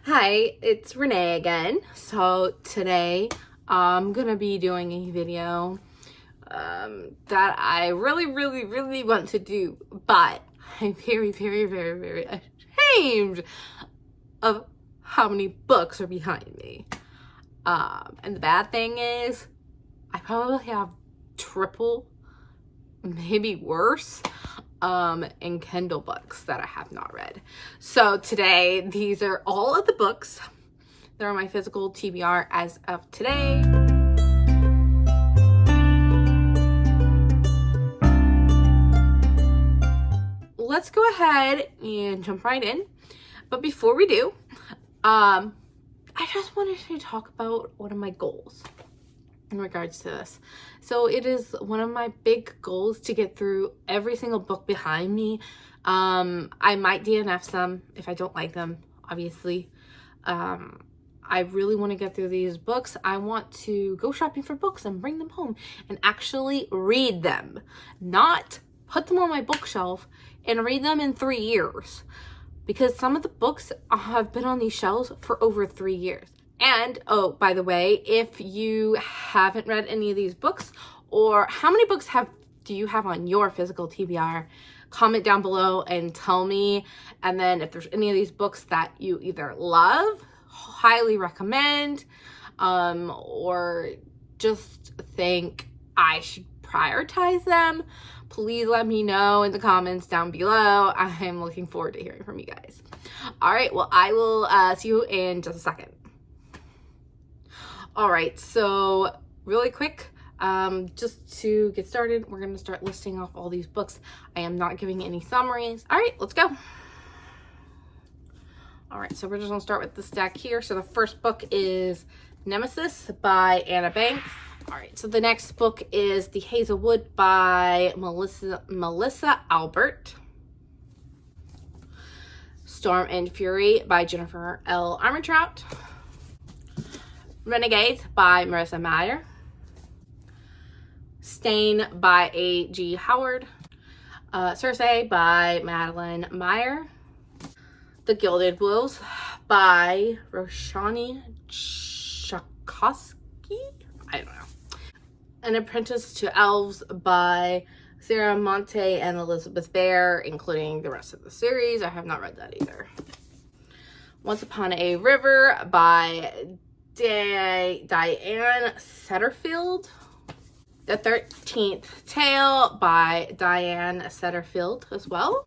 Hi, it's Renee again. So today I'm gonna be doing a video that I really want to do, but I'm very ashamed of how many books are behind me. And the bad thing is I probably have triple, maybe worse, in Kindle books that I have not read. So today, these are all of the books that are my physical TBR as of today. Let's go ahead and jump right in. But before we do, I just wanted to talk about one of my goals in regards to this. So it is one of my big goals to get through every single book behind me. I might DNF some if I don't like them, obviously. I really want to get through these books. I want to go shopping for books and bring them home and actually read them, not put them on my bookshelf and read them in 3 years, because some of the books have been on these shelves for over 3 years. And, oh, by the way, if you haven't read any of these books, or how many books do you have on your physical TBR, comment down below and tell me. And then if there's any of these books that you either love, highly recommend, or just think I should prioritize them, please let me know in the comments down below. I'm looking forward to hearing from you guys. All right, well, I will see you in just a second. All right, so really quick, just to get started, we're going to start listing off all these books. I am not giving any summaries. All right, let's go. All right, so we're just going to start with the stack here. So the first book is Nemesis by Anna Banks. All right, so the next book is The Hazelwood by Melissa Albert. Storm and Fury by Jennifer L. Armentrout. Renegades by Marissa Meyer. Stain by A.G. Howard. Circe by Madeline Meyer. The Gilded Wolves by Roshani Chakosky. I don't know. An Apprentice to Elves by Sarah Monte and Elizabeth Bear, including the rest of the series. I have not read that either. Once Upon a River by Diane Setterfield. The 13th Tale by Diane Setterfield as well.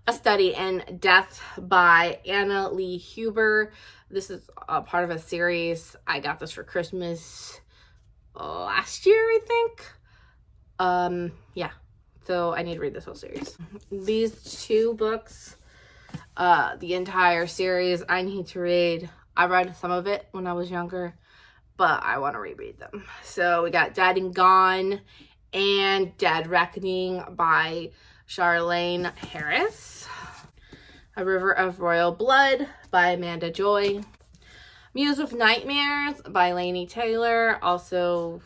A Study in Death by Anna Lee Huber. This is a part of a series. I got this for Christmas last year, I think. Yeah, so I need to read this whole series. These two books, the entire series, I need to read. I read some of it when I was younger, but I want to reread them. So we got Dead and Gone and Dead Reckoning by Charlene Harris. A River of Royal Blood by Amanda Joy. Muse of Nightmares by Laini Taylor. Also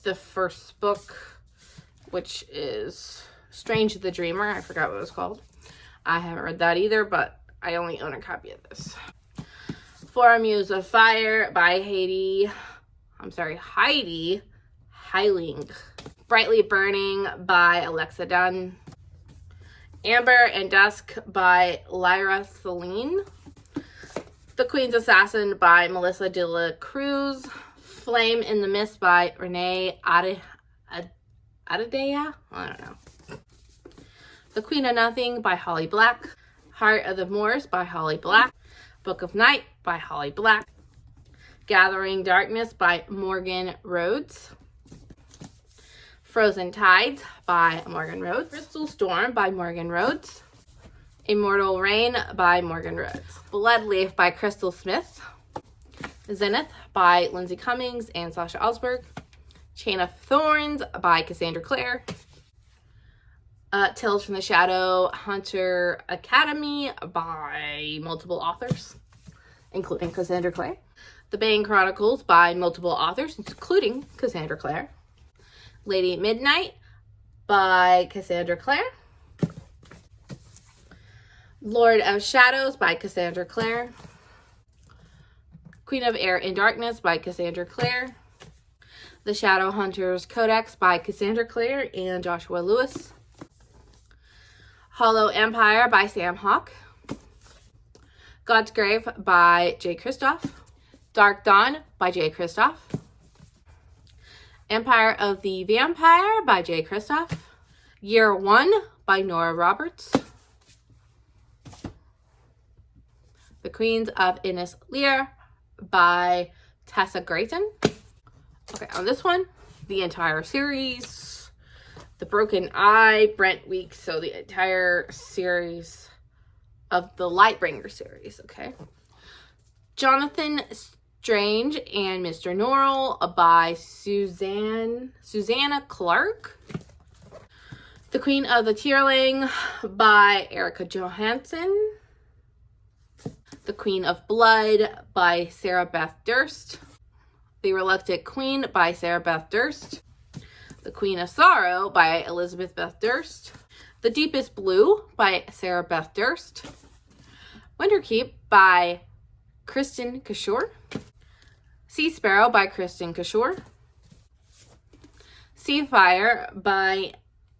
the first book, which is Strange the Dreamer. I forgot what it was called. I haven't read that either, but I only own a copy of this. For a Muse of Fire by Heidi Heiling. Brightly Burning by Alexa Dunn. Amber and Dusk by Lyra Celine. The Queen's Assassin by Melissa de la Cruz. Flame in the Mist by Renee Adedea? I don't know. The Queen of Nothing by Holly Black. Heart of the Moors by Holly Black. Book of Night by Holly Black. Gathering Darkness by Morgan Rhodes. Frozen Tides by Morgan Rhodes. Crystal Storm by Morgan Rhodes. Immortal Rain by Morgan Rhodes. Bloodleaf by Crystal Smith. Zenith by Lindsay Cummings and Sasha Osberg. Chain of Thorns by Cassandra Clare. Tales from the Shadow Hunter Academy by multiple authors, including Cassandra Clare. The Bane Chronicles by multiple authors, including Cassandra Clare. Lady Midnight by Cassandra Clare. Lord of Shadows by Cassandra Clare. Queen of Air and Darkness by Cassandra Clare. The Shadowhunters Codex by Cassandra Clare and Joshua Lewis. Hollow Empire by Sam Hawke. God's Grave by J. Kristoff. Dark Dawn by J. Kristoff. Empire of the Vampire by J. Kristoff. Year One by Nora Roberts. The Queens of Innis Lear by Tessa Grayson. Okay, on this one, the entire series. The Broken Eye, Brent Weeks, so the entire series of the Lightbringer series, okay? Jonathan Strange and Mr. Norrell by Susanna Clark. The Queen of the Tierling by Erica Johansson. The Queen of Blood by Sarah Beth Durst. The Reluctant Queen by Sarah Beth Durst. The Queen of Sorrow by Elizabeth Beth Durst. The Deepest Blue by Sarah Beth Durst. Winterkeep by Kristen Kishore. Sea Sparrow by Kristen Kishore. Sea Fire by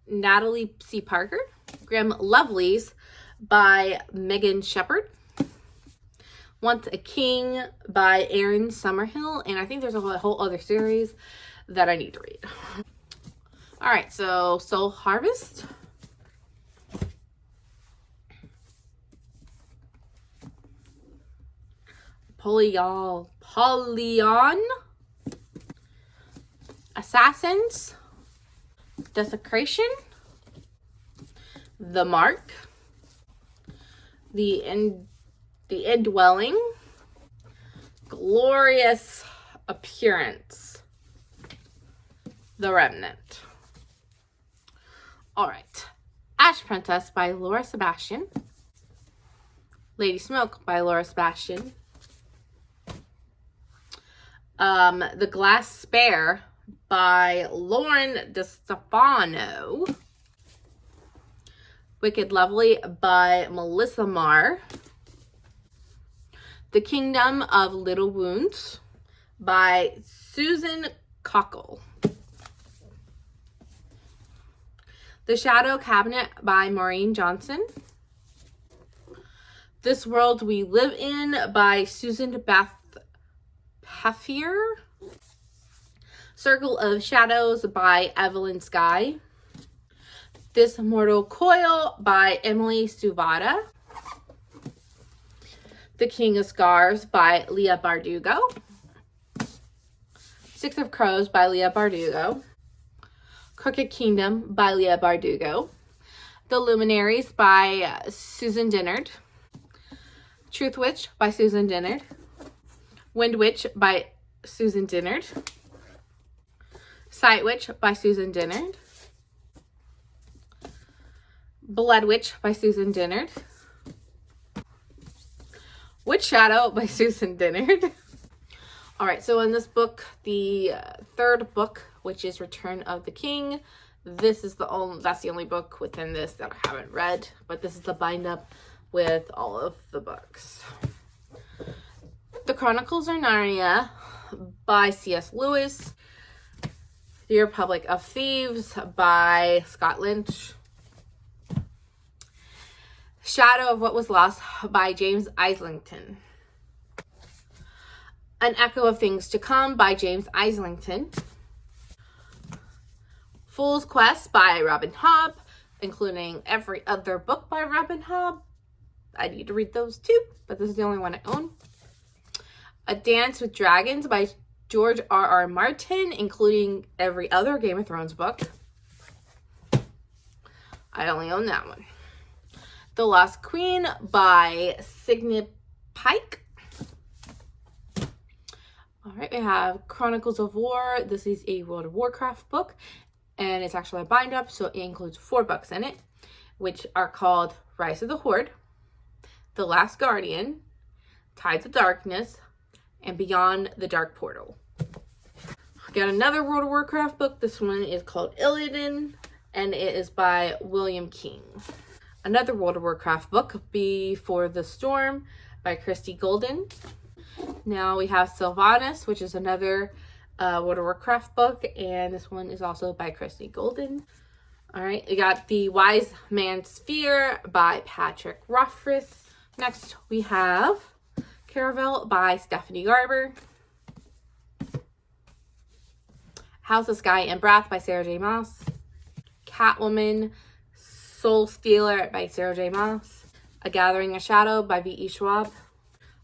Natalie C. Parker. Grim Lovelies by Megan Shepard. Once a King by Erin Summerhill. And I think there's a whole other series that I need to read. All right, so Soul Harvest. Polyon. Assassins. Desecration. The Mark. The Indwelling. Glorious Appearance. The Remnant. All right. Ash Princess by Laura Sebastian. Lady Smoke by Laura Sebastian. The Glass Spare by Lauren DeStefano. Wicked Lovely by Melissa Marr. The Kingdom of Little Wounds by Susan Cockle. The Shadow Cabinet by Maureen Johnson. This World We Live In by Susan Beth Peffier. Circle of Shadows by Evelyn Skye. This Mortal Coil by Emily Suvada. The King of Scars by Leah Bardugo. Six of Crows by Leah Bardugo. Crooked Kingdom by Leah Bardugo. The Luminaries by Susan Dennard. Truth Witch by Susan Dennard. Wind Witch by Susan Dennard. Sight Witch by Susan Dennard. Blood Witch by Susan Dennard. Witch Shadow by Susan Dennard. All right, so in this book, the third book, which is Return of the King, that's the only book within this that I haven't read, but this is the bind up with all of the books. The Chronicles of Narnia by C.S. Lewis. The Republic of Thieves by Scott Lynch. Shadow of What Was Lost by James Islington. An Echo of Things to Come by James Islington. Fool's Quest by Robin Hobb, including every other book by Robin Hobb. I need to read those too, but this is the only one I own. A Dance with Dragons by George R.R. Martin, including every other Game of Thrones book. I only own that one. The Lost Queen by Signe Pike. All right, we have Chronicles of War. This is a World of Warcraft book, and it's actually a bind up, so it includes 4 books in it, which are called Rise of the Horde, The Last Guardian, Tides of Darkness, and Beyond the Dark Portal. I got another World of Warcraft book. This one is called Illidan, and it is by William King. Another World of Warcraft book, Before the Storm by Christy Golden. Now we have Sylvanas, which is another World of Warcraft book, and this one is also by Christy Golden. All right, we got The Wise Man's Sphere by Patrick Rothfuss. Next, we have Caravel by Stephanie Garber. House of Sky and Breath by Sarah J. Maas. Catwoman, Soul Stealer by Sarah J. Maas. A Gathering of Shadow by V.E. Schwab.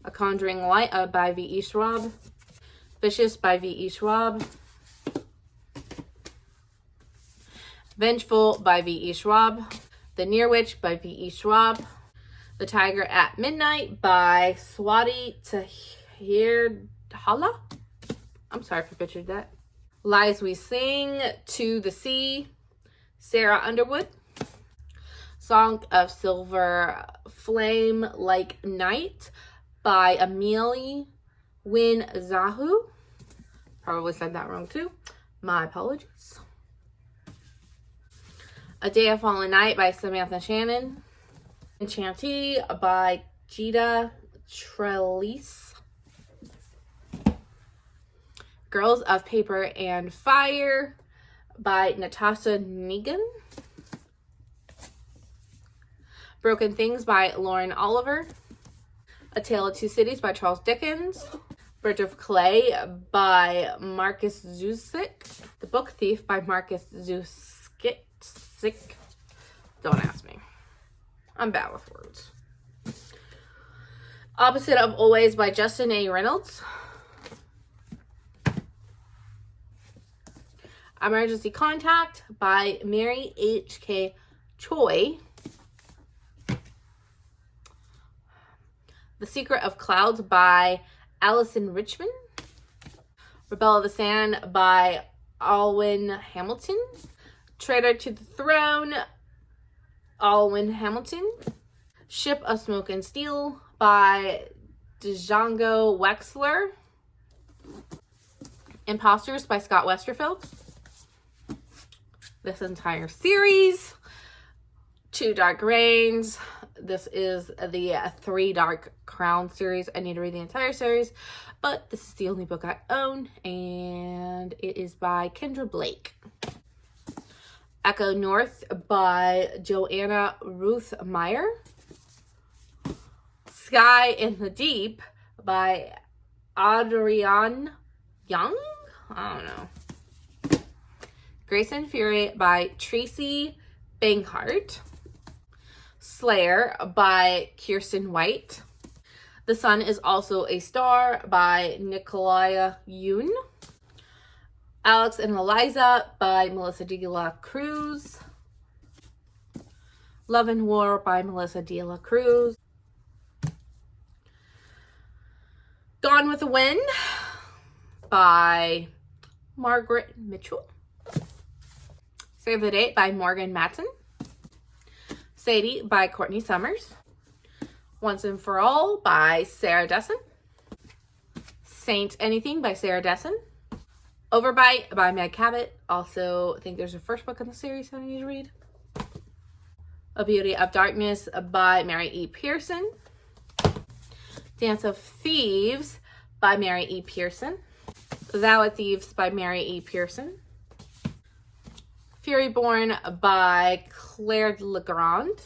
A Conjuring Light by V.E. Schwab. Vicious by V.E. Schwab. Vengeful by V.E. Schwab. The Near Witch by V.E. Schwab. The Tiger at Midnight by Swati Tahirhala. I'm sorry if I butchered that. Lies We Sing, To the Sea, Sarah Underwood. Song of Silver Flame Like Night by Amelie Win Zahu. Probably said that wrong too. My apologies. A Day of Fallen Night by Samantha Shannon. Enchantee by Gita Trellis. Girls of Paper and Fire by Natasha Negan. Broken Things by Lauren Oliver. A Tale of Two Cities by Charles Dickens. Bridge of Clay by Marcus Zusick. The Book Thief by Marcus Zusick. Don't ask me. I'm bad with words. Opposite of Always by Justin A. Reynolds. Emergency Contact by Mary H.K. Choi. The Secret of Clouds by Allison Richmond. Rebel of the Sand by Alwyn Hamilton. Traitor to the Throne, Alwyn Hamilton. Ship of Smoke and Steel by Django Wexler. Imposters by Scott Westerfeld. This entire series. Two Dark Reigns. This is the Three Dark Crown series. I need to read the entire series, but this is the only book I own, and it is by Kendra Blake. Echo North by Joanna Ruth Meyer. Sky in the Deep by Adrienne Young. I don't know. Grace and Fury by Tracy Banghart. Slayer by Kirsten White. The Sun is Also a Star by Nicolaya Yoon. Alex and Eliza by Melissa De La Cruz. Love and War by Melissa De La Cruz. Gone with the Wind by Margaret Mitchell. Save the Date by Morgan Matson. Sadie by Courtney Summers. Once and For All by Sarah Dessen. Saint Anything by Sarah Dessen. Overbite by Meg Cabot. Also, I think there's a first book in the series I need to read. A Beauty of Darkness by Mary E. Pearson. Dance of Thieves by Mary E. Pearson. Thou of Thieves by Mary E. Pearson. Furyborn by Claire Legrand.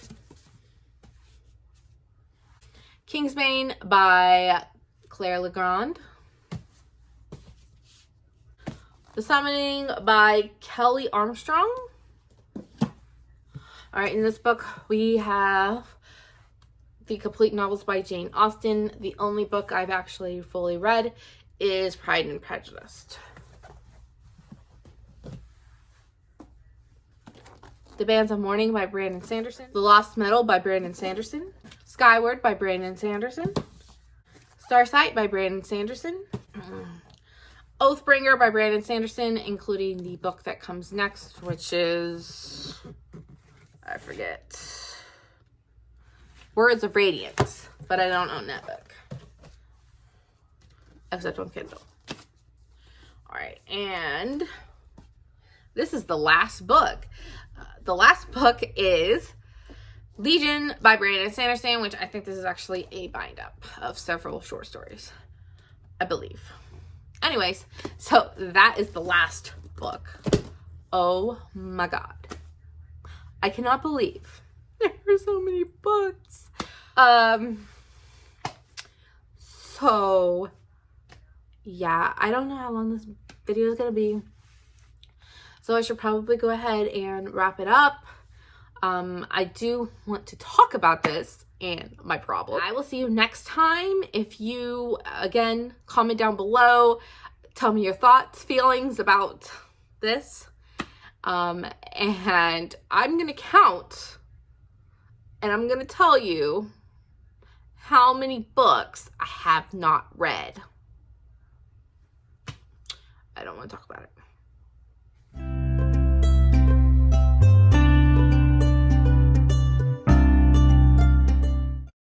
Kingsbane by Claire Legrand. The Summoning by Kelly Armstrong. All right, in this book we have the complete novels by Jane Austen. The only book I've actually fully read is Pride and Prejudice. The Bands of Mourning by Brandon Sanderson. The Lost Metal by Brandon Sanderson. Skyward by Brandon Sanderson. Starsight by Brandon Sanderson. Oathbringer by Brandon Sanderson, including the book that comes next, which is, I forget, Words of Radiance, but I don't own that book, except on Kindle. All right, and this is the last book. The last book is Legion by Brandon Sanderson, which I think this is actually a bind up of several short stories, I believe. Anyways, so that is the last book. Oh my God. I cannot believe there are so many books. So yeah, I don't know how long this video is gonna be, so I should probably go ahead and wrap it up. I do want to talk about this and my problem. I will see you next time. If you, again, comment down below, tell me your thoughts, feelings about this, and I'm gonna count, and I'm gonna tell you how many books I have not read. I don't want to talk about it.